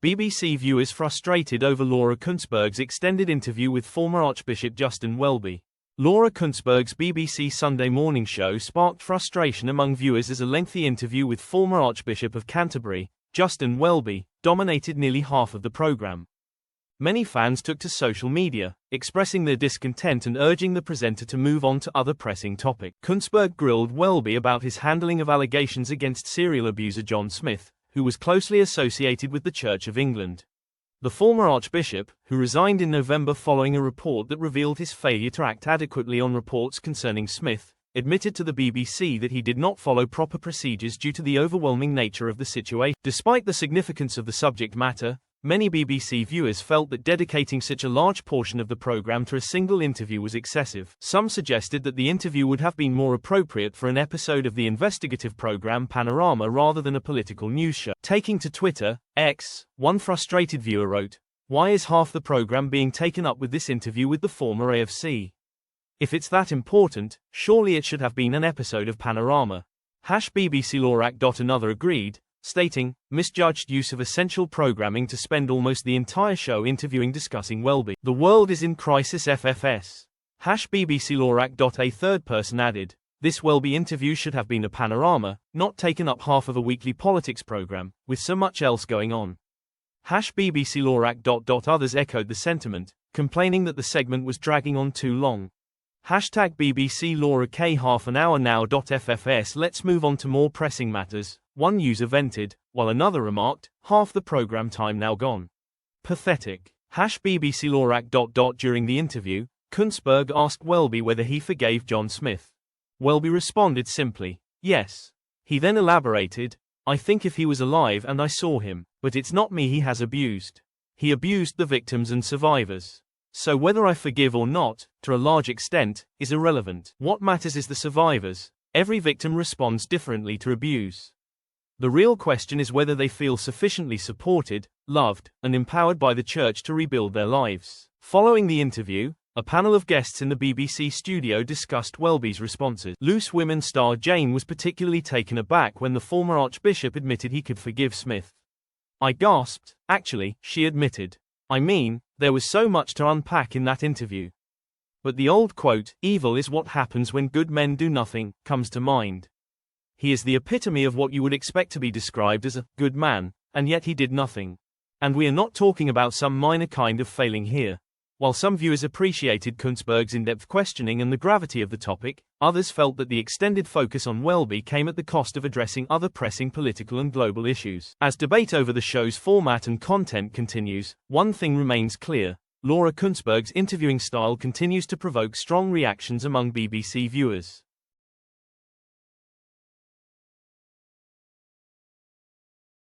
BBC viewers frustrated over Laura Kuenssberg's extended interview with former Archbishop Justin Welby. Laura Kuenssberg's BBC Sunday morning show sparked frustration among viewers as a lengthy interview with former Archbishop of Canterbury, Justin Welby, dominated nearly half of the programme. Many fans took to social media, expressing their discontent and urging the presenter to move on to other pressing topics. Kuenssberg grilled Welby about his handling of allegations against serial abuser John Smith, who was closely associated with the Church of England. The former Archbishop, who resigned in November following a report that revealed his failure to act adequately on reports concerning Smith, admitted to the BBC that he did not follow proper procedures due to the overwhelming nature of the situation. Despite the significance of the subject matter, many BBC viewers felt that dedicating such a large portion of the programme to a single interview was excessive. Some suggested that the interview would have been more appropriate for an episode of the investigative programme Panorama rather than a political news show. Taking to Twitter, X, one frustrated viewer wrote, "Why is half the programme being taken up with this interview with the former AFC? If it's that important, surely it should have been an episode of Panorama." BBC Lorak. Another agreed, stating, "Misjudged use of essential programming to spend almost the entire show interviewing discussing Welby. The world is in crisis FFS." BBC Lorak. A third person added, "This Welby interview should have been a Panorama, not taken up half of a weekly politics programme, with so much else going on." BBC Lorak. Others echoed the sentiment, complaining that the segment was dragging on too long. BBC Laura K half an hour now. FFS Let's move on to more pressing matters, one user vented, while another remarked, half the programme time now gone. Pathetic. BBC Lorak. During the interview, Kuenssberg asked Welby whether he forgave John Smith. Welby responded simply, "Yes." He then elaborated, "I think if he was alive and I saw him, but it's not me he has abused. He abused the victims and survivors. So whether I forgive or not, to a large extent, is irrelevant. What matters is the survivors. Every victim responds differently to abuse. The real question is whether they feel sufficiently supported, loved, and empowered by the church to rebuild their lives." Following the interview, a panel of guests in the BBC studio discussed Welby's responses. Loose Women star Jane was particularly taken aback when the former Archbishop admitted he could forgive Smith. "I gasped, actually," she admitted. "I mean, there was so much to unpack in that interview. But the old quote, 'Evil is what happens when good men do nothing,' comes to mind. He is the epitome of what you would expect to be described as a good man, and yet he did nothing. And we are not talking about some minor kind of failing here." While some viewers appreciated Kuenssberg's in-depth questioning and the gravity of the topic, others felt that the extended focus on Welby came at the cost of addressing other pressing political and global issues. As debate over the show's format and content continues, one thing remains clear: Laura Kuenssberg's interviewing style continues to provoke strong reactions among BBC viewers.